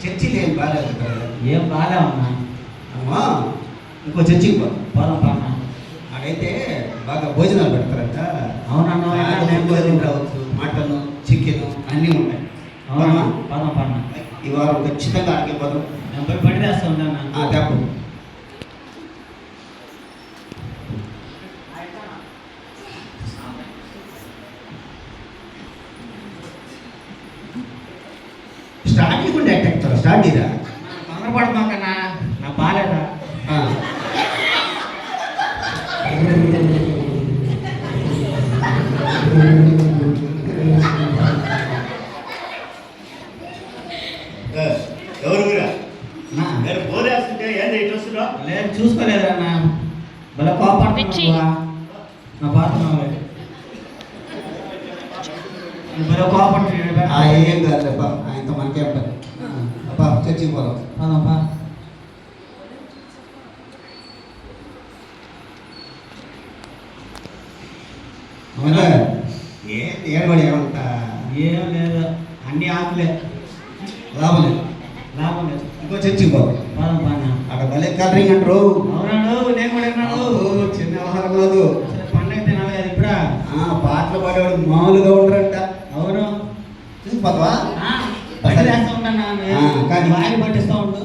చర్చిలు ఏం బాగాలేదు కదా. ఏం బాగాలేమన్నా. అమ్మా ఇంకో చర్చికి పోదాం పన్న. అక్కడైతే బాగా భోజనాలు పెడతారంట. అవునన్నా. రావచ్చు, మటన్, చికెన్ అన్నీ ఉంటాయి. అవునా పోదాం పన్న. ఈ వారం ఖచ్చితంగా అక్కడికి పోదాం. నేను పడి చేస్తా ఉంటాను. చెప్పు. స్టార్ట్ చేయకుండా ఎట్టారు? స్టార్ట్ చేయరా? తొందరపడమాకన్నా, నా బాగాలేదా? ఎవరు మీరు బోరేస్తుంటే ఏంటి ఇటు వస్తున్నా? లేదు చూసుకోలేదన్నా. మళ్ళీ కోపడుతున్నా నా బాత్రూమ్ మరో కోపడుతున్నా. ఏం కాదు ఆయనతో మనకే ఉంటారు. అబ్బా చర్చికి పోదాం. అదమ్మా ఏడబడి ఏమంటా? ఏం లేదు, అన్ని ఆకులే. లాభం లేదు. లాభం లేదు. ఇంకో చర్చికి పోదాం. పోదాం పన్న. అక్కడ భలే కలరింగ్ అంటారు. అవునాడు, నేను కూడా విన్నాను. చిన్న వ్యవహారం కాదు. పండగ తినాలి కదా ఇప్పుడా. పాటలు పాడేవాడు మామూలుగా ఉండరంట. అవును చూసిపోతావా? బయట చేస్తా ఉంటాను కానీ బాగా పట్టిస్తూ ఉండు.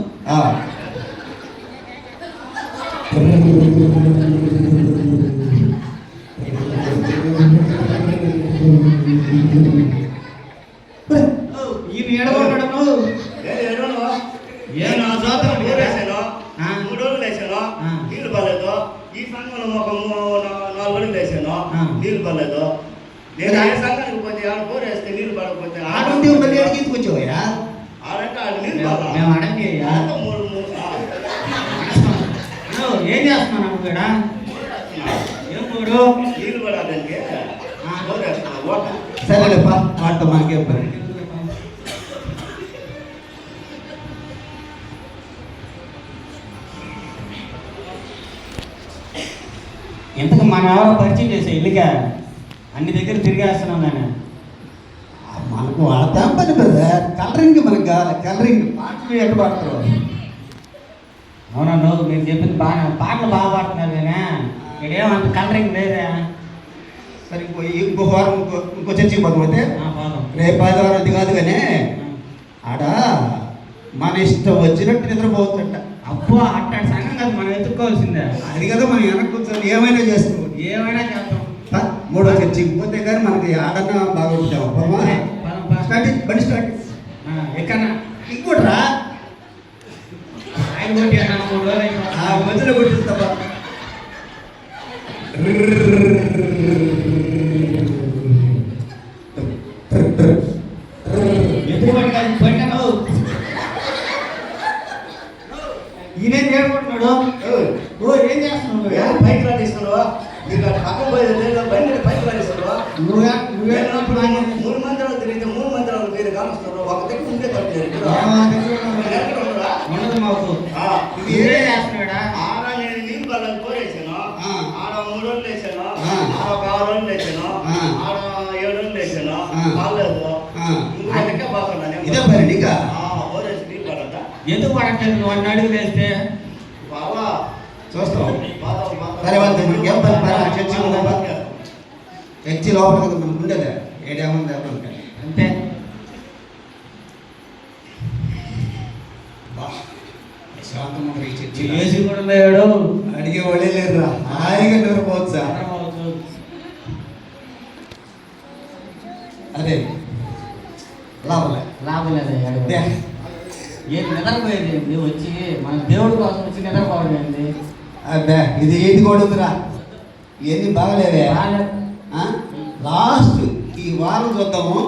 ఈయన ఎడగొట్టడము నేను 3 రోజులు వేసాను, నీళ్ళు పర్లేదు. ఈ సంఘంలో ఒక 4 రోజులు వేసాను, నీళ్ళు పర్లేదు. నేను ఏ సంఘానికి పోతే ఆడ బోర్ వేస్తే నీళ్ళు పడకపోతే తీసుకొచ్చావయ్యా? ఆడంటే ఆడ నీళ్ళు మేము అడండి. ఏం చేస్తున్నాను ఇక్కడ? ఏం మూడు నీళ్ళు పడాలంటే బోర్ వేస్తున్నా. సరేలేపా, వాటితో మాకేం పని. ఎంతకు మన ఎవరో పరిచయం చేసే ఇల్లుగా అన్ని దగ్గర తిరిగేస్తున్నాం నేను. మనకు వాడతాం పని కదా. కలరింగ్ మనకు కావాలి. కలరింగ్ పాటలు ఎట్ట పాడతారు? అవునా నువ్వు మీరు చెప్పింది బాగా, పాటలు బాగా పాడుతున్నారు కానీ ఇక్కడేమంత కలరింగ్ లేదే. సరే ఇంకో వారం ఇంకో చర్చికి పోతాం. అయితే రేపు ఆదివారం అది కాదు కానీ ఆడ మన ఇష్టం వచ్చినట్టు నిద్రపోవచ్చంట. అబ్బో అట్టాడు సంగం కాదు, మనం ఎత్తుక్కోవాల్సిందే. అది కదా మనం వెనక్కి కూర్చొని ఏమైనా చేస్తాం. ఏమైనా చేస్తాం. మూడో చర్చికి పోతే కానీ మనకి ఆడన్నా బాగుంటాం. బండి స్టార్ట్ ఎక్కడన్నా ఇంకోటి రా. ఆయన కొట్టి అన్నా 3 రోజులు మధ్యలో కొట్టిస్తావా? ఎందుకు పట్టుకోవాలి పట్టాను? ఈయనేం చేయకుంటున్నాడు? ఏం చేస్తున్నావు? పైకి రాడిస్తున్నావా? నీకు పక్కన పోయేది బండి పైకి రాడిస్తున్నావా? నువ్వే 3 మందిరాలు తిరిగితే 3 మందిరాలు మీరు కానుస్తున్నారు. ఒక దగ్గర ఉండే కట్టలేదు. ఉండదు మాకు. చేస్తున్నాడా? ఆడ నేను నీళ్ళు పళ్ళకి పోరేసాను. ఆడ 3 రోజులు వేసాను, ఆడ ఒక 6 రోజులు వేసాను, ఆడ 7 రోజులు వేసాను. బాగాలేదు. అందుకే బాగున్నాను. ఇదే పని నీకా? పోరేసి నీళ్ళు పడద్దా? ఎందుకు పడట్లేదు? నువ్వు 2 అడుగులు వేస్తే బాగా చూస్తాం. సరే వాళ్ళు మనకేం పని? చర్చి ఉందా? చర్చి లోపల మనకు ఉండేది ఏడేముంది అంతే. ఏసీ కూడా లేడు, అడిగే వాళ్ళే లేరురా. హాయిగా నిద్రపోవచ్చు. అదే లాభం లేదు. ఏది నిద్రపోయేది వచ్చి మన దేవుడి కోసం వచ్చి నిద్రపోవడం ఏంది? అదే ఇది ఏది కూడా ఉందిరా. ఇవన్నీ బాగలేవే. లాస్ట్ ఈ వారం చూద్దాము.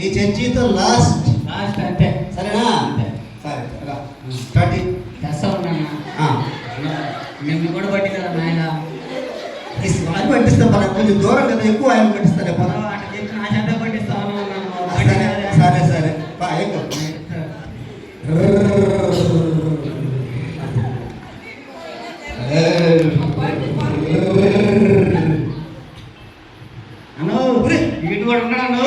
ఈ చర్చితో లాస్ట్ అంతే. సరేనా? సరే స్టార్ట్ చేస్తా ఉన్నా. నిన్ను కూడా పట్టి కదా నాయన పట్టిస్తాం. మనకు కొంచెం దూరం కదా, ఎక్కువ ఆయన పట్టిస్తారే. నా చెంత పట్టిస్తాను. సరే సరే అను ఇటు కూడా ఉన్నాను.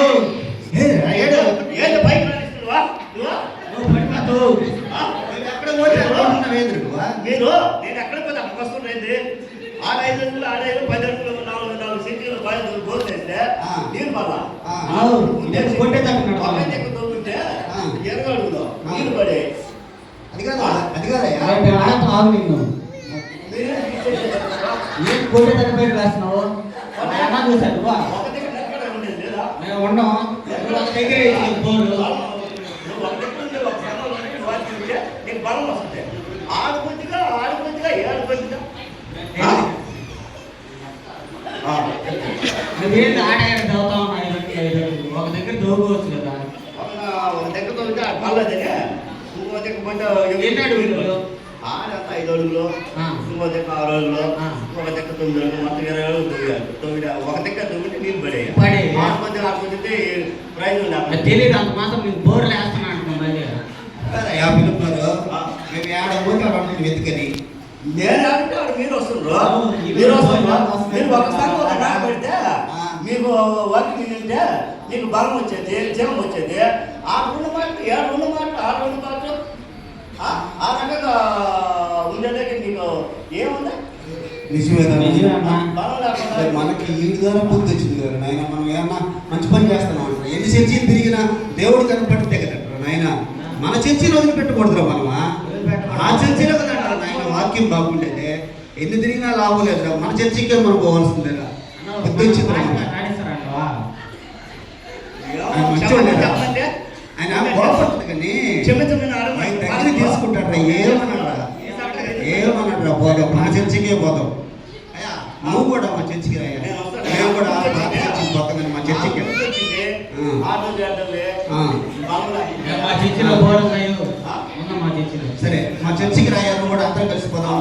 కొట్టే తగ్గినాడు ఒక దగ్గర తోగుంటే ఆ. ఎరగడుగులో నీళ్ళు పడే అది కాదు అది కాదయ్యా ఆగు నిన్ను ఏం కొట్టే తగ్గిపోయి రాస్తున్నావు అన్న చూశాడు బా ఒక దగ్గర ఎక్కడ ఉండేది లేదా మేము ఉన్నాం ఒక దగ్గర బోర్డు నువ్వు ఒక దగ్గర ఉంటే ఒక సంఘంలో ఉంటే వారికి ఉంటే నీకు బలం వస్తుంది ఆడుకొద్దిగా ఏడుకొద్దిగా నువ్వేంటి ఆడాడు చదువుతా ఉన్నాయి ఒక దగ్గర దోసుకోవచ్చు కదా ఒక దగ్గర తోగితే పర్లేదనే ఇంకో దగ్గర పోతే ఎన్ని అడుగులు? ఆడంతా 5 అడుగులు ఆ. ఇంకో దగ్గర 6 అడుగులు ఆ. ఒక దగ్గర 9 అడుగులు మొత్తం 20 అడుగులు తొమ్మిది ఒక దగ్గర తొమ్మిది నీళ్ళు పడేవి పడేవి. ఆడుకొద్దితే ప్రైజ్ అది తెలియదు అంత మాత్రం నీకు బోర్లు వేస్తున్నా అంటున్నాం మళ్ళీ కాదయ్యా పిలుపున్నారు మేము ఏడబోతే అక్కడ వెతుకని నేను అంటే వాడు మీరు వస్తుండ్రు అవును, మీరు వస్తుండ్రు వస్తున్నారు. మీరు ఒకసారి ఒక నాట పెడితే ఆ. మీకు వర్కింగ్ ఉంటే మీకు బలం వచ్చేది జీవం వచ్చేది ఆ 2 మాటలు 7 మాటలు 6 మాటలు ఆ రకంగా ఉండేదానికి మీకు ఏముంది నిజమేదా నిజమే అమ్మా. బలం లేకుండా మరి మనకి ఈడు ద్వారా బుద్ధి వచ్చింది కదా నాయన మనం ఏమన్నా మంచి పని చేస్తున్నాం అంటారు ఎన్ని చర్చీలు తిరిగినా దేవుడు కనపడితే కదంటారు నాయన మన చర్చీలు వదిలిపెట్టకూడదురా మనమా ఆ చర్చీలో కదంటారు నాయన వాక్యం బాగుండేది ఎన్ని తిరిగినా లాభం లేదురా మన చర్చికే మనం పోవాల్సిందేరా బుద్ధి వచ్చిందిరా మనకి. రాణిస్తారంటవా ఆయన మంచోడు లేరా? చెప్పండి ఆయన కోపడుతుంది కానీ చెమ్మె ఆయన దగ్గర తీసుకుంటాడ్రా ఏమన్నాడ్రా పోదాం మన చర్చికే పోదాం అయ్యా నువ్వు కూడా మా చర్చికి రాయ్యా మేము కూడా పాత చర్చికి పోతాం కానీ మా చర్చికి ఆ. మా చర్చిలో బోర్డు ఉన్నాయో ఉన్న మా చర్చిలో సరే మా చర్చికి రాయ్యా నువ్వు కూడా అందరం కలిసిపోదాం